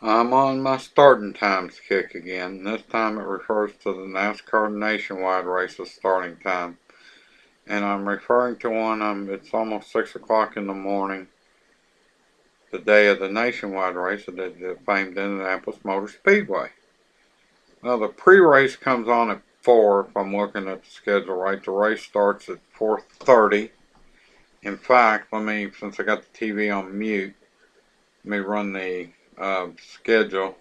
I'm on my starting times kick again. This time it refers to the NASCAR Nationwide race's starting time. And I'm referring to one, it's almost 6 o'clock in the morning, the day of the Nationwide race at the famed Indianapolis Motor Speedway. Well, the pre-race comes on at 4 if I'm looking at the schedule right. The race starts at 4:30. In fact, since I got the TV on mute, let me run the schedule.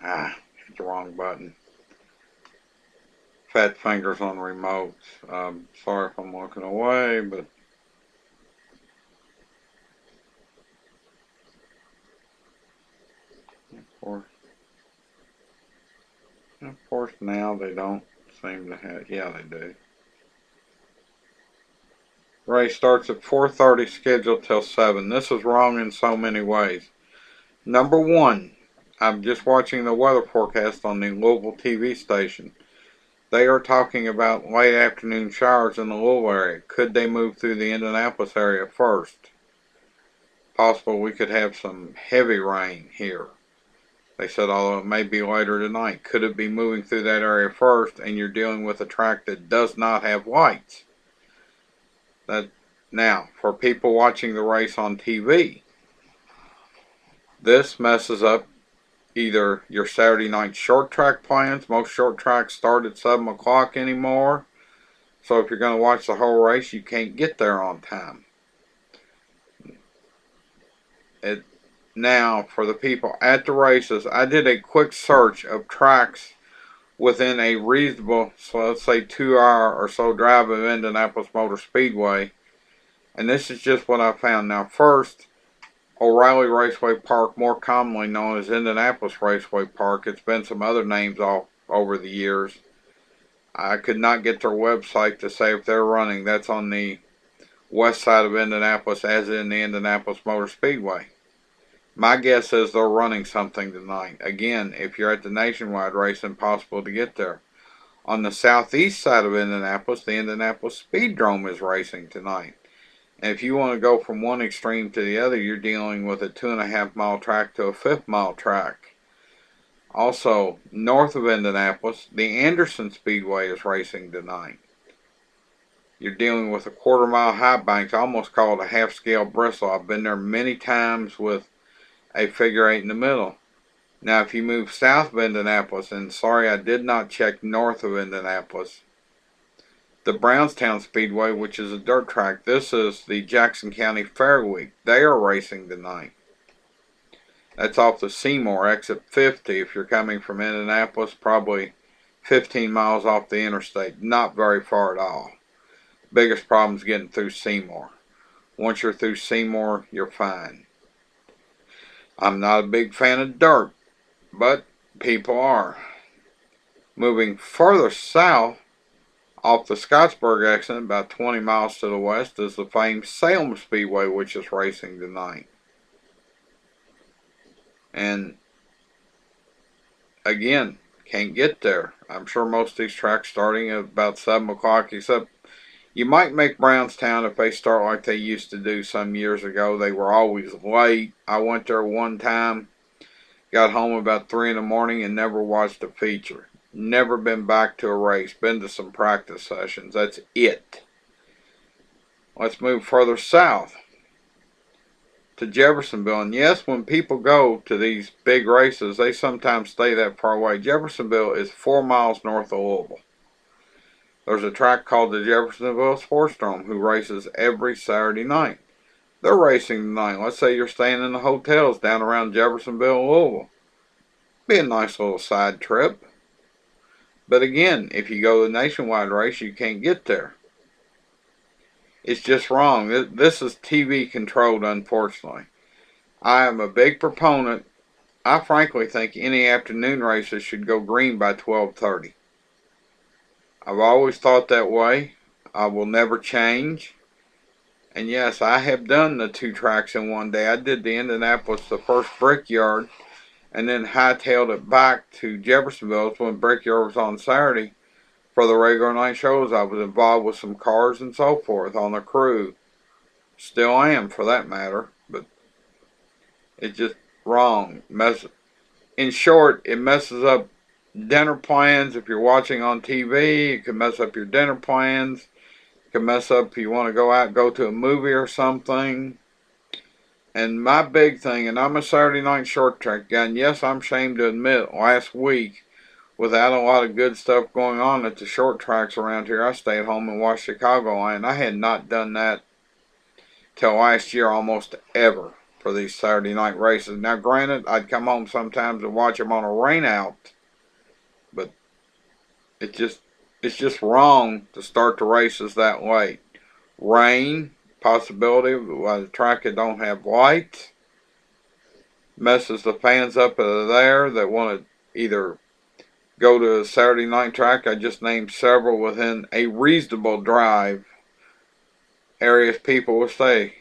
Hit the wrong button. Fat fingers on remotes. Sorry if I'm looking away, but of course now they don't seem to have. Yeah, they do. Race starts at 4:30, scheduled till 7. This is wrong in so many ways. Number one, I'm just watching the weather forecast on the Louisville TV station. They are talking about late afternoon showers in the Louisville area. Could they move through the Indianapolis area first? Possible we could have some heavy rain here. They said, although it may be later tonight, could it be moving through that area first and you're dealing with a track that does not have lights? Now, for people watching the race on TV, this messes up either your Saturday night short track plans. Most short tracks start at 7 o'clock anymore. So if you're going to watch the whole race, you can't get there on time. Now, for the people at the races, I did a quick search of tracks within a reasonable, so let's say 2 hour or so drive of Indianapolis Motor Speedway. And this is just what I found. Now, first, O'Reilly Raceway Park, more commonly known as Indianapolis Raceway Park. It's been some other names all over the years. I could not get their website to say if they're running. That's on the west side of Indianapolis, as in the Indianapolis Motor Speedway. My guess is they're running something tonight. Again, if you're at the Nationwide race, impossible to get there. On the southeast side of Indianapolis, the Indianapolis Speedrome is racing tonight. And if you want to go from one extreme to the other, you're dealing with a 2.5 mile track to a 5 mile track. Also, north of Indianapolis, the Anderson Speedway is racing tonight. You're dealing with a 1/4 mile high banks. I almost call it a half scale bristle. I've been there many times with a figure 8 in the middle. Now, if you move south of Indianapolis, and sorry I did not check north of Indianapolis, the Brownstown Speedway, which is a dirt track, this is the Jackson County Fair Week. They are racing tonight. That's off the Seymour, exit 50 if you're coming from Indianapolis, probably 15 miles off the interstate. Not very far at all. Biggest problem is getting through Seymour. Once you're through Seymour, you're fine. I'm not a big fan of dirt, but people are. Moving further south, off the Scottsburg exit, about 20 miles to the west, is the famed Salem Speedway, which is racing tonight. And again, can't get there. I'm sure most of these tracks starting at about 7 o'clock, except you might make Brownstown if they start like they used to do some years ago. They were always late. I went there one time, got home about 3 in the morning and never watched a feature. Never been back to a race. Been to some practice sessions. That's it. Let's move further south to Jeffersonville. And yes, when people go to these big races, they sometimes stay that far away. Jeffersonville is 4 miles north of Louisville. There's a track called the Jeffersonville Sportsdrome who races every Saturday night. They're racing tonight. Let's say you're staying in the hotels down around Jeffersonville, Louisville. Be a nice little side trip. But again, if you go to the Nationwide race, you can't get there. It's just wrong. This is TV controlled, unfortunately. I am a big proponent. I frankly think any afternoon races should go green by 12:30. I've always thought that way. I will never change. And yes, I have done the 2 tracks in one day. I did the Indianapolis, the first Brickyard, and then hightailed it back to Jeffersonville when Brickyard was on Saturday for the regular night shows. I was involved with some cars and so forth on the crew. Still am, for that matter. But It's just wrong. In short, it messes up dinner plans. If you're watching on TV, it can mess up your dinner plans. It can mess up if you want to go out and go to a movie or something. And my big thing, and I'm a Saturday night short track guy, and yes, I'm ashamed to admit, last week, without a lot of good stuff going on at the short tracks around here, I stayed home and watched Chicagoland. I had not done that till last year almost ever for these Saturday night races. Now, granted, I'd come home sometimes and watch them on a rain out, but it's just wrong to start the races that late. Rain, possibility while the track that don't have lights, messes the fans up there that want to either go to a Saturday night track. I just named several within a reasonable drive areas people will stay.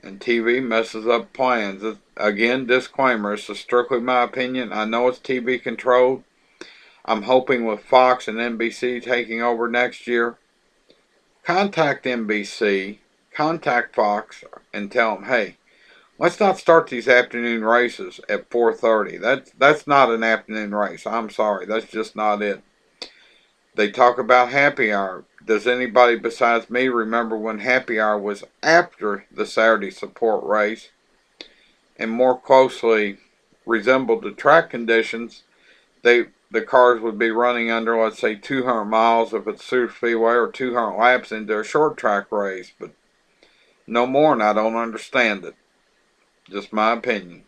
And TV messes up plans. Again, disclaimer, this is strictly my opinion. I know it's TV controlled. I'm hoping with Fox and NBC taking over next year, contact NBC, contact Fox, and tell them, hey, let's not start these afternoon races at 4:30. That's not an afternoon race. I'm sorry, that's just not it. They talk about happy hour. Does anybody besides me remember when happy hour was after the Saturday support race and more closely resembled the track conditions? The cars would be running under, let's say, 200 miles if it's through Speedway or 200 laps into a short track race, but no more, and I don't understand it. Just my opinion.